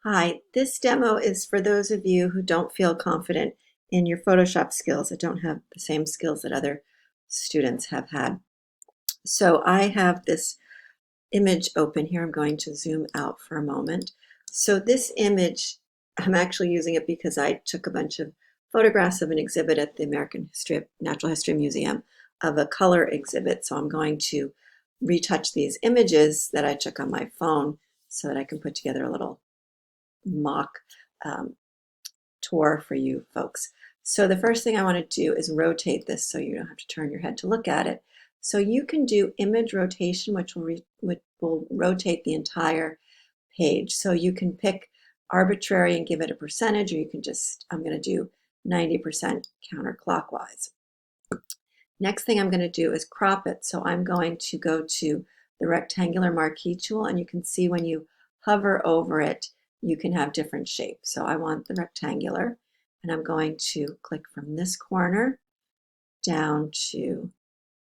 Hi, this demo is for those of you who don't feel confident in your Photoshop skills, that don't have the same skills that other students have had. So I have this image open here. I'm going to zoom out for a moment. So this image, I'm actually using it because I took a bunch of photographs of an exhibit at the Natural History Museum of a color exhibit. So I'm going to retouch these images that I took on my phone so that I can put together a little mock um, tour for you folks. So the first thing I want to do is rotate this so you don't have to turn your head to look at it. So you can do image rotation, which will rotate the entire page. So you can pick arbitrary and give it a percentage, or you can just, I'm going to do 90% counterclockwise. Next thing I'm going to do is crop it. So I'm going to go to the rectangular marquee tool, and you can see when you hover over it, you can have different shapes. So I want the rectangular, and I'm going to click from this corner down to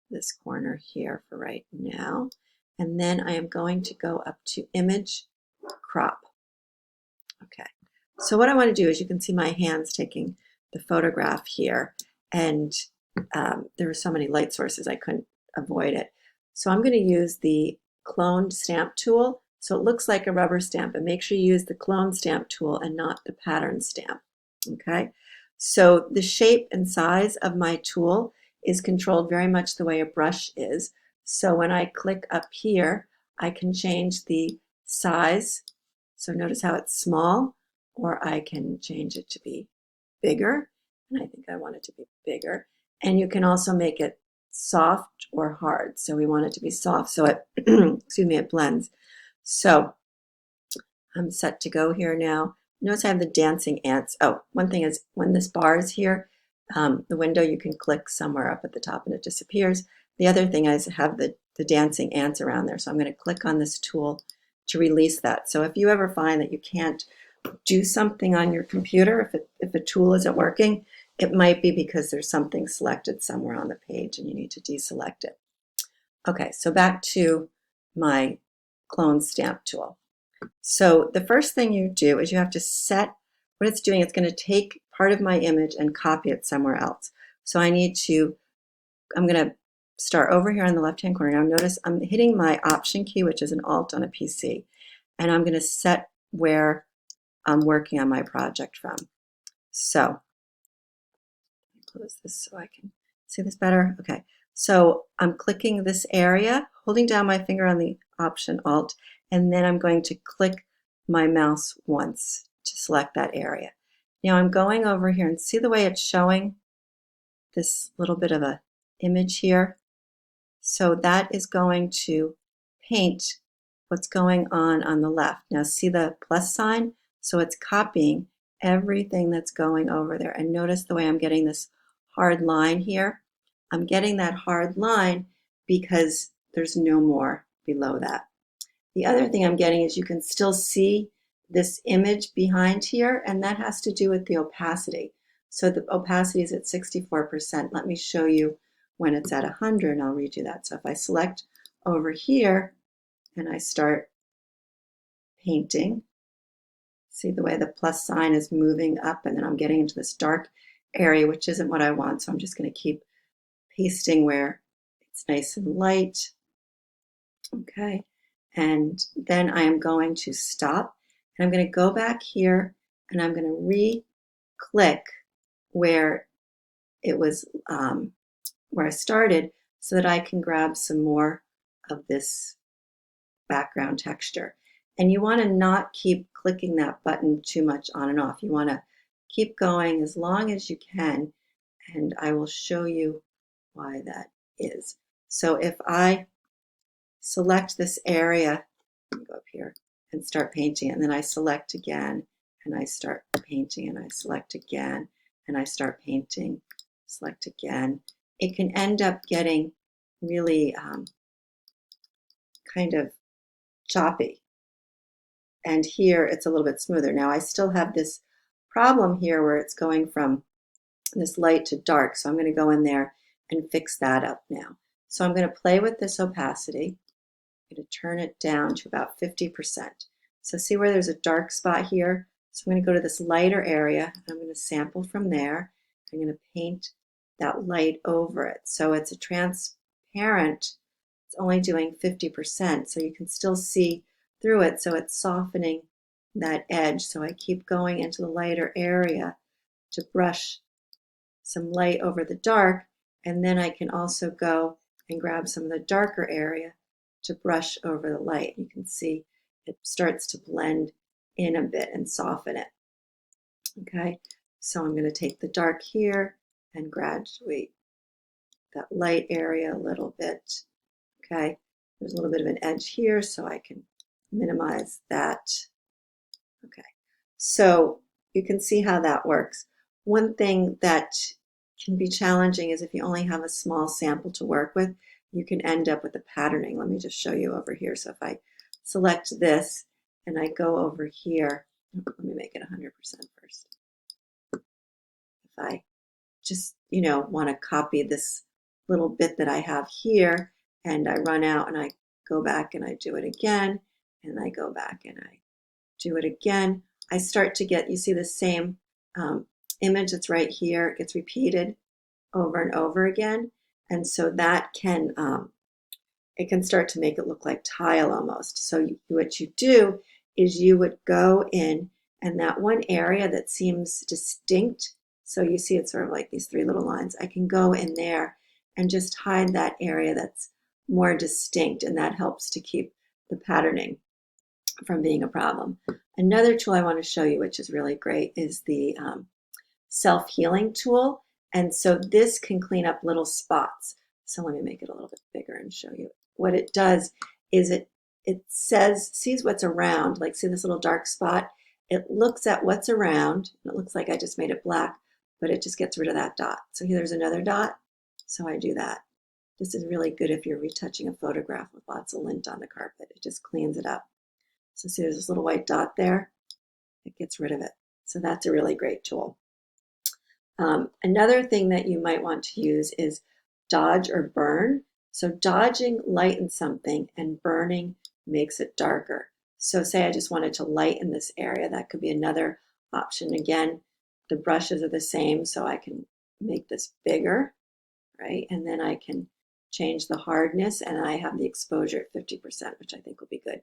this corner here for right now. And then I am going to go up to image crop. Okay. So what I want to do is, you can see my hands taking the photograph here, and there were so many light sources I couldn't avoid it. So I'm going to use the cloned stamp tool. So it looks like a rubber stamp, but make sure you use the clone stamp tool and not the pattern stamp. Okay. So the shape and size of my tool is controlled very much the way a brush is. So when I click up here, I can change the size. So notice how it's small, or I can change it to be bigger, and I think I want it to be bigger. And you can also make it soft or hard. So we want it to be soft, so it excuse me, it blends. So I'm set to go here now. Notice I have the dancing ants. Oh, one thing is, when this bar is here, the window, you can click somewhere up at the top and it disappears. The other thing is, have the dancing ants around there. So I'm going to click on this tool to release that. So if you ever find that you can't do something on your computer, if a tool isn't working, it might be because there's something selected somewhere on the page and you need to deselect it. Okay, so back to my clone stamp tool. So the first thing you do is you have to set what it's doing. It's going to take part of my image and copy it somewhere else. So I'm going to start over here on the left-hand corner. Now notice I'm hitting my Option key, which is an Alt on a PC, and I'm going to set where I'm working on my project from. So close this so I can see this better. Okay, so I'm clicking this area, holding down my finger on the Option Alt, and then I'm going to click my mouse once to select that area. Now I'm going over here, and see the way it's showing this little bit of a image here? So that is going to paint what's going on the left. Now see the plus sign? So it's copying everything that's going over there. And notice the way I'm getting this hard line here. I'm getting that hard line because there's no more below that. The other thing I'm getting is, you can still see this image behind here, and that has to do with the opacity. So the opacity is at 64%. Let me show you when it's at 100, and I'll read you that. So if I select over here and I start painting, see the way the plus sign is moving up, and then I'm getting into this dark area, which isn't what I want. So I'm just going to keep pasting where it's nice and light. Okay, and then I am going to stop, and I'm going to go back here, and I'm going to re-click where it was, where I started, so that I can grab some more of this background texture. And you want to not keep clicking that button too much on and off. You want to keep going as long as you can, and I will show you why that is. So if I select this area, go up here and start painting, and then I select again and I start painting, and I select again and I start painting, select again, it can end up getting really kind of choppy. And here it's a little bit smoother. Now I still have this problem here where it's going from this light to dark, so I'm going to go in there and fix that up now. So I'm going to play with this opacity. I'm going to turn it down to about 50%. So see where there's a dark spot here? So I'm going to go to this lighter area. I'm going to sample from there. I'm going to paint that light over it. So it's a transparent, it's only doing 50%, so you can still see through it, so it's softening that edge. So I keep going into the lighter area to brush some light over the dark, and then I can also go and grab some of the darker area to brush over the light. You can see it starts to blend in a bit and soften it. Okay, so I'm going to take the dark here and graduate that light area a little bit. Okay, there's a little bit of an edge here, so I can minimize that. Okay, so you can see how that works. One thing that can be challenging is if you only have a small sample to work with, you can end up with the patterning. Let me just show you over here. So if I select this and I go over here, let me make it 100% first. If I just, want to copy this little bit that I have here, and I run out and I go back and I do it again, and I go back and I do it again, I start to get, you see the same image that's right here, it gets repeated over and over again. And so that can, it can start to make it look like tile almost. So what you do is you would go in, and that one area that seems distinct, so you see it's sort of like these three little lines, I can go in there and just hide that area that's more distinct, and that helps to keep the patterning from being a problem. Another tool I want to show you, which is really great, is the self-healing tool. And so this can clean up little spots. So let me make it a little bit bigger and show you. What it does is it sees what's around, like see this little dark spot? It looks at what's around. It looks like I just made it black, but it just gets rid of that dot. So here there's another dot, so I do that. This is really good if you're retouching a photograph with lots of lint on the carpet. It just cleans it up. So see there's this little white dot there? It gets rid of it. So that's a really great tool. Another thing that you might want to use is dodge or burn. So dodging lightens something and burning makes it darker. So say I just wanted to lighten this area, that could be another option. Again, the brushes are the same, so I can make this bigger, right? And then I can change the hardness, and I have the exposure at 50%, which I think will be good.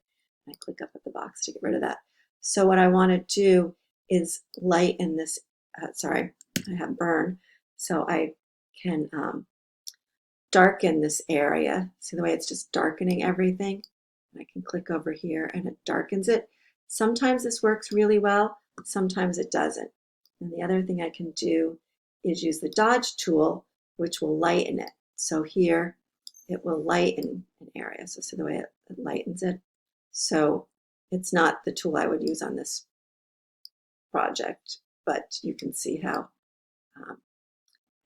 I click up at the box to get rid of that. So what I want to do is lighten this, sorry, I have burn, so I can darken this area. See the way it's just darkening everything? I can click over here and it darkens it. Sometimes this works really well, sometimes it doesn't. And the other thing I can do is use the dodge tool, which will lighten it. So here it will lighten an area. So see the way it lightens it? So it's not the tool I would use on this project, but you can see how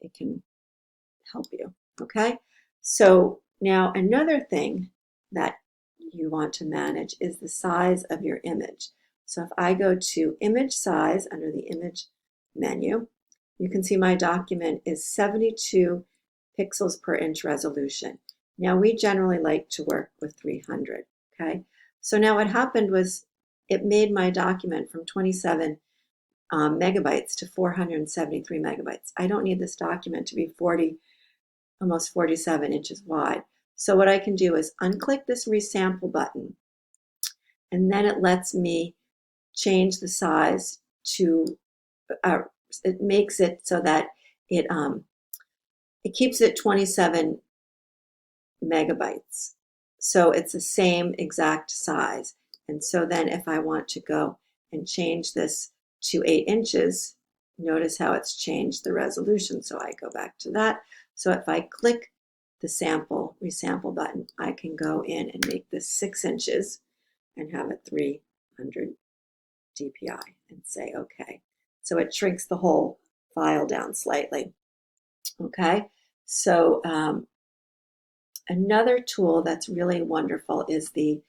it can help you. Okay, so now another thing that you want to manage is the size of your image. So if I go to image size under the image menu, you can see my document is 72 pixels per inch resolution. Now we generally like to work with 300. Okay, so now what happened was it made my document from 27 megabytes to 473 megabytes. I don't need this document to be almost 47 inches wide. So what I can do is unclick this resample button, and then it lets me change the size to, it makes it so that it keeps it 27 megabytes. So it's the same exact size. And so then if I want to go and change this to 8 inches, notice how it's changed the resolution. So I go back to that. So if I click the resample button, I can go in and make this 6 inches and have it 300 DPI and say okay. So it shrinks the whole file down slightly. Okay, so another tool that's really wonderful is the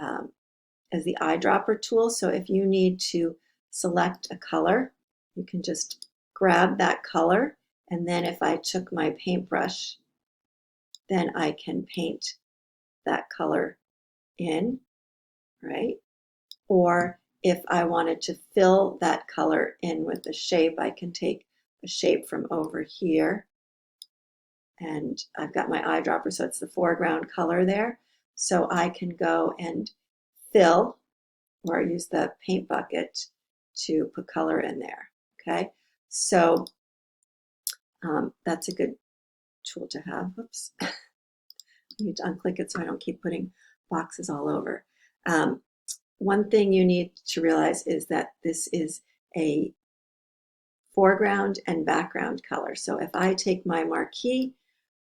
eyedropper tool. So if you need to select a color, you can just grab that color, and then if I took my paintbrush, then I can paint that color in, right? Or if I wanted to fill that color in with a shape, I can take a shape from over here, and I've got my eyedropper, so it's the foreground color there. So I can go and fill, or use the paint bucket to put color in there. Okay, so that's a good tool to have. Whoops. I need to unclick it so I don't keep putting boxes all over. One thing you need to realize is that this is a foreground and background color. So if I take my marquee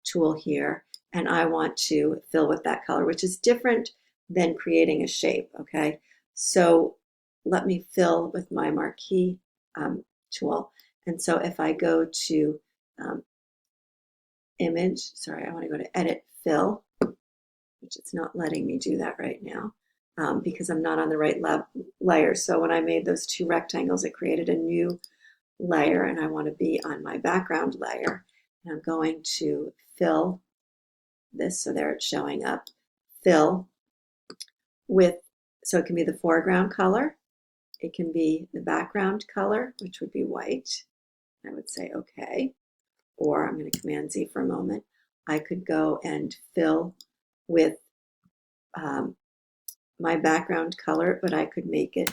tool here and I want to fill with that color, which is different than creating a shape, okay? So let me fill with my marquee tool. And so if I go to image, sorry, I want to go to edit fill, which it's not letting me do that right now because I'm not on the right layer. So when I made those two rectangles, it created a new layer, and I want to be on my background layer. And I'm going to fill this, so there it's showing up, fill with, so it can be the foreground color, it can be the background color, which would be white. I would say okay, or I'm going to Command Z for a moment. I could go and fill with my background color, but I could make it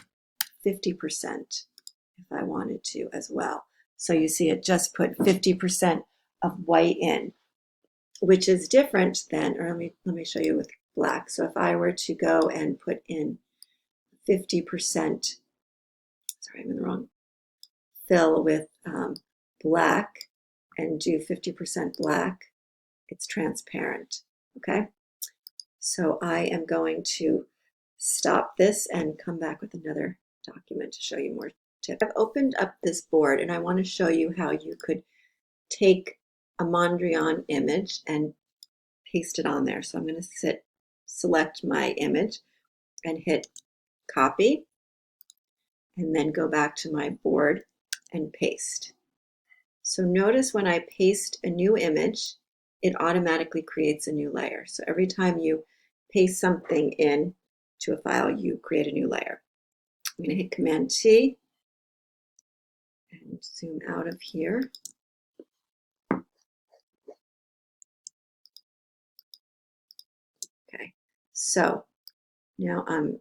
50% if I wanted to as well. So you see it just put 50% of white in, which is different than, or let me show you with black. So if I were to go and put in 50%, sorry, I'm in the wrong, fill with black and do 50% black, it's transparent, okay? So I am going to stop this and come back with another document to show you more tips. I've opened up this board and I want to show you how you could take a Mondrian image and paste it on there. So I'm going to select my image and hit copy, and then go back to my board and paste. So notice when I paste a new image, it automatically creates a new layer. So every time you paste something in to a file, you create a new layer. I'm going to hit Command T and zoom out of here. Okay, so now I'm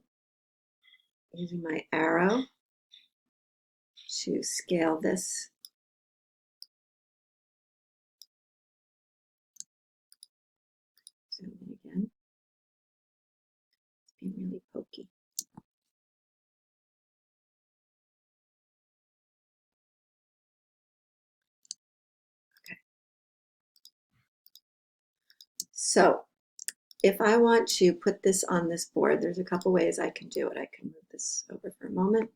using my arrow to scale this. Zoom in again. It's being really pokey. Okay. So if I want to put this on this board, there's a couple ways I can do it. I can move this over for a moment.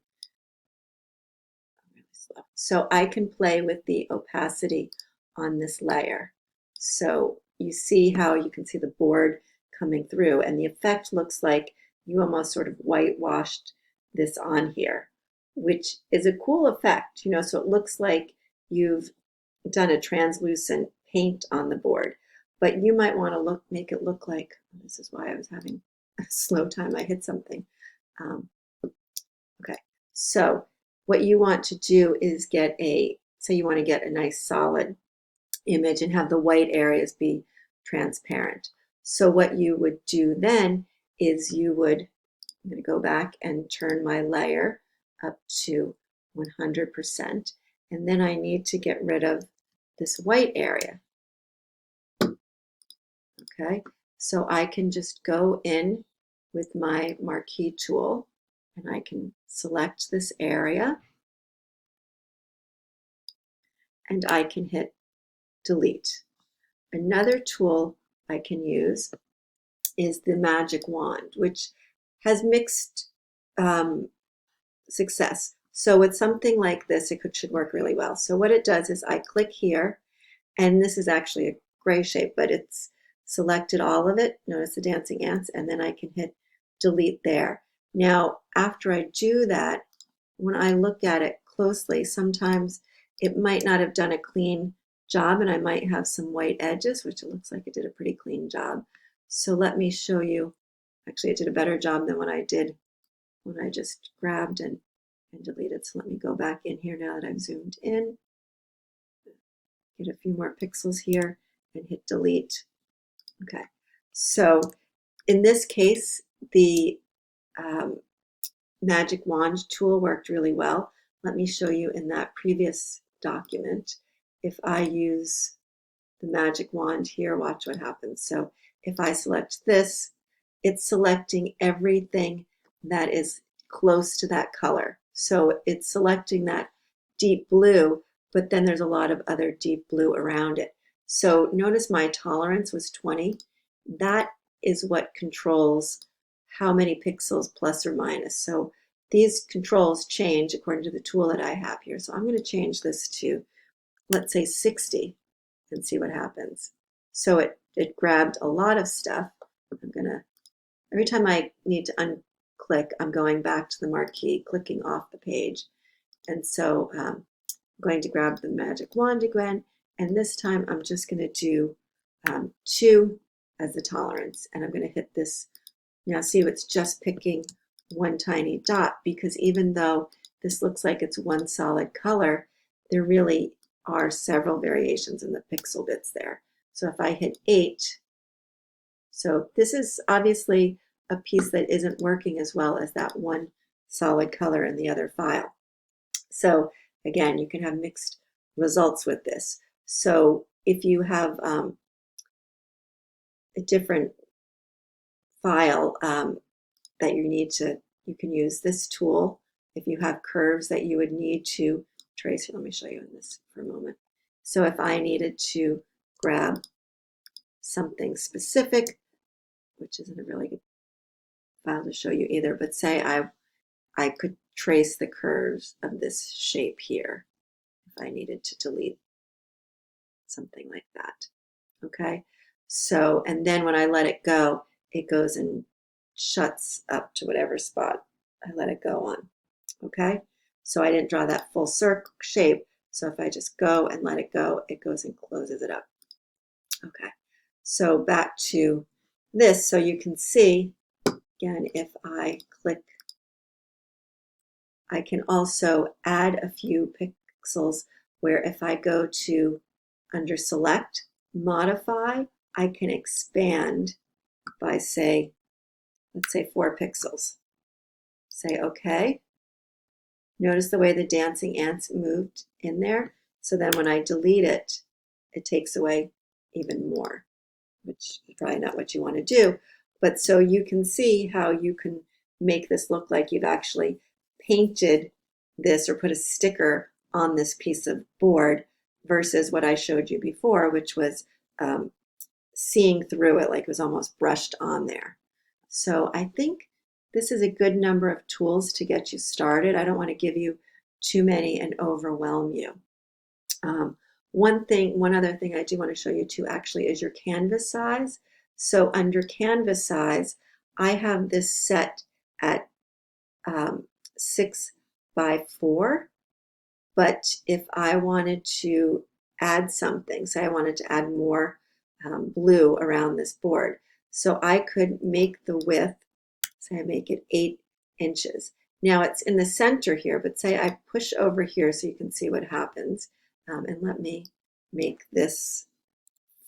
Really slow. So I can play with the opacity on this layer. So you see how you can see the board coming through, and the effect looks like you almost sort of whitewashed this on here, which is a cool effect, you know, so it looks like you've done a translucent paint on the board, but you might want to make it look like, this is why I was having a slow time, I hit something. Okay, so what you want to do is get say you want to get a nice solid image and have the white areas be transparent. So what you would do then is I'm going to go back and turn my layer up to 100%, and then I need to get rid of this white area. Okay, so I can just go in with my marquee tool and I can select this area and I can hit delete. Another tool I can use is the magic wand, which has mixed success. So with something like this, it should work really well. So what it does is I click here, and this is actually a gray shape, but it's selected all of it. Notice the dancing ants, and then I can hit delete there. Now, after I do that, when I look at it closely, sometimes it might not have done a clean job, and I might have some white edges, which it looks like it did a pretty clean job. So let me show you. Actually, it did a better job than what I did when I just grabbed and deleted. So let me go back in here now that I've zoomed in, get a few more pixels here and hit delete. Okay, so in this case, the magic wand tool worked really well. Let me show you in that previous document. If I use the magic wand here, watch what happens. So if I select this, it's selecting everything that is close to that color. So it's selecting that deep blue, but then there's a lot of other deep blue around it. So notice my tolerance was 20. That is what controls how many pixels plus or minus. So these controls change according to the tool that I have here. So I'm going to change this to, let's say, 60 and see what happens. So it grabbed a lot of stuff. I'm going to, every time I need to unclick, I'm going back to the marquee, clicking off the page. And so I'm going to grab the magic wand again, and this time I'm just going to do 2 as the tolerance, and I'm going to hit this. Now see, it's just picking one tiny dot, because even though this looks like it's one solid color, there really are several variations in the pixel bits there. So if I hit 8, so this is obviously a piece that isn't working as well as that one solid color in the other file. So again, you can have mixed results with this. So if you have a different file that you need to, you can use this tool. If you have curves that you would need to trace, let me show you in this for a moment. So if I needed to grab something specific, which isn't a really good file to show you either, but say I could trace the curves of this shape here if I needed to delete something like that. Okay, so, and then when I let it go, it goes and shuts up to whatever spot I let it go on. Okay, so I didn't draw that full circle shape, so if I just go and let it go, it goes and closes it up. Okay, so back to this, so you can see, again, if I click, I can also add a few pixels where if I go to under select, modify, I can expand by, say, let's say 4 pixels. Say OK. Notice the way the dancing ants moved in there. So then when I delete it, it takes away even more, which is probably not what you want to do. But so you can see how you can make this look like you've actually painted this or put a sticker on this piece of board versus what I showed you before, which was seeing through it, like it was almost brushed on there. So I think this is a good number of tools to get you started. I don't want to give you too many and overwhelm you. One other thing I do want to show you too actually is your canvas size. So under canvas size, I have this set at 6 by 4. But if I wanted to add something, say I wanted to add more blue around this board, so I could make the width, say I make it 8 inches. Now it's in the center here, but say I push over here so you can see what happens. And let me make this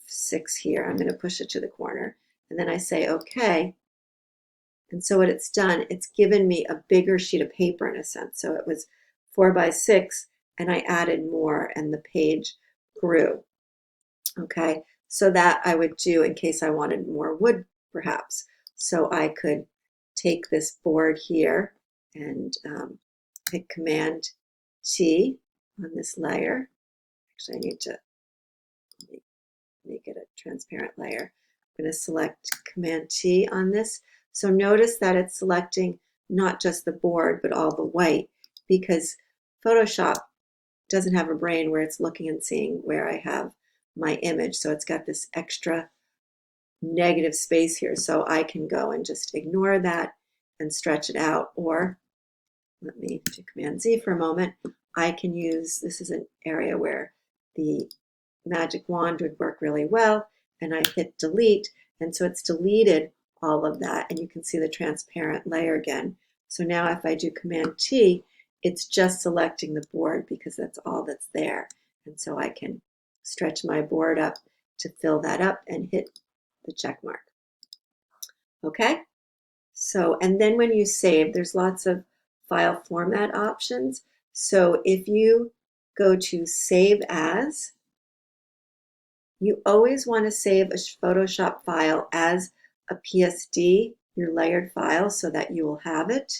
6 here. I'm going to push it to the corner. And then I say OK. And so what it's done, it's given me a bigger sheet of paper in a sense. So it was 4 by 6, and I added more, and the page grew. Okay, so that I would do in case I wanted more wood, perhaps. So I could take this board here and hit Command T on this layer. Actually, I need to make it a transparent layer. I'm going to select Command T on this. So notice that it's selecting not just the board, but all the white, because Photoshop doesn't have a brain where it's looking and seeing where I have my image. So it's got this extra negative space here. So I can go and just ignore that and stretch it out. Or let me do Command Z for a moment. I can use, this is an area where the magic wand would work really well, and I hit delete, and so it's deleted all of that, and you can see the transparent layer again, So now if I do Command T, it's just selecting the board because that's all that's there. And so I can stretch my board up to fill that up and hit the check mark. Okay? So, and then when you save, there's lots of file format options. So if you go to Save As, you always want to save a Photoshop file as a PSD, your layered file, so that you will have it.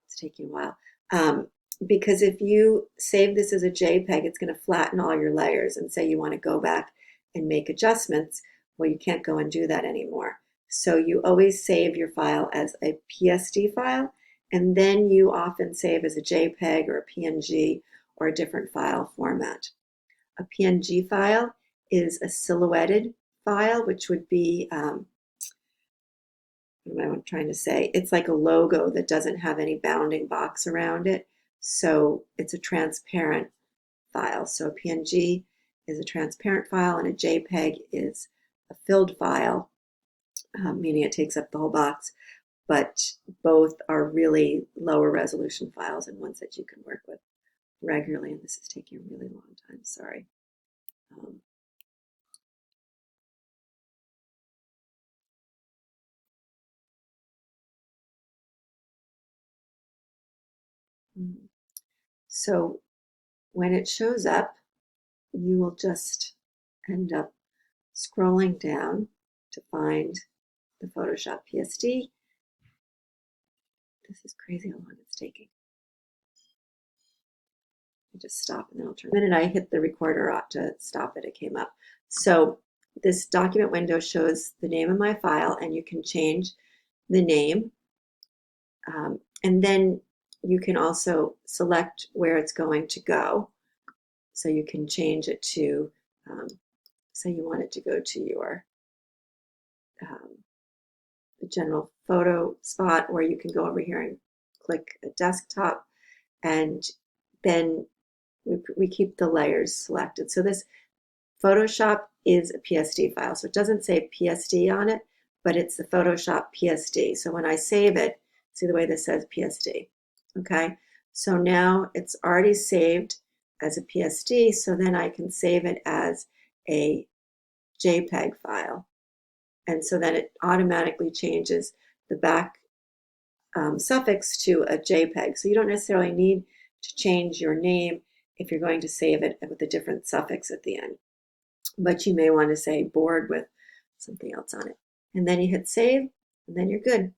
It's taking a while. Because if you save this as a JPEG, it's going to flatten all your layers and say you want to go back and make adjustments. Well, you can't go and do that anymore. So you always save your file as a PSD file, and then you often save as a JPEG or a PNG or a different file format. A PNG file is a silhouetted file, which would be, what am I trying to say? It's like a logo that doesn't have any bounding box around it. So it's a transparent file. So a PNG is a transparent file and a JPEG is a filled file, meaning it takes up the whole box, but both are really lower resolution files and ones that you can work with regularly. And this is taking a really long time, sorry. So when it shows up, you will just end up scrolling down to find the Photoshop PSD. This is crazy how long it's taking. I just stop and then I'll turn. The minute I hit the recorder to stop it, it came up. So this document window shows the name of my file, and you can change the name. And then you can also select where it's going to go. So you can change it to, say you want it to go to your general photo spot, or you can go over here and click a desktop, and then we keep the layers selected. So this Photoshop is a PSD file. So it doesn't say PSD on it, but it's the Photoshop PSD. So when I save it, see the way this says PSD. Okay, so now it's already saved as a PSD, so then I can save it as a JPEG file. And so then it automatically changes the back suffix to a JPEG. So you don't necessarily need to change your name if you're going to save it with a different suffix at the end. But you may want to say board with something else on it. And then you hit save, and then you're good.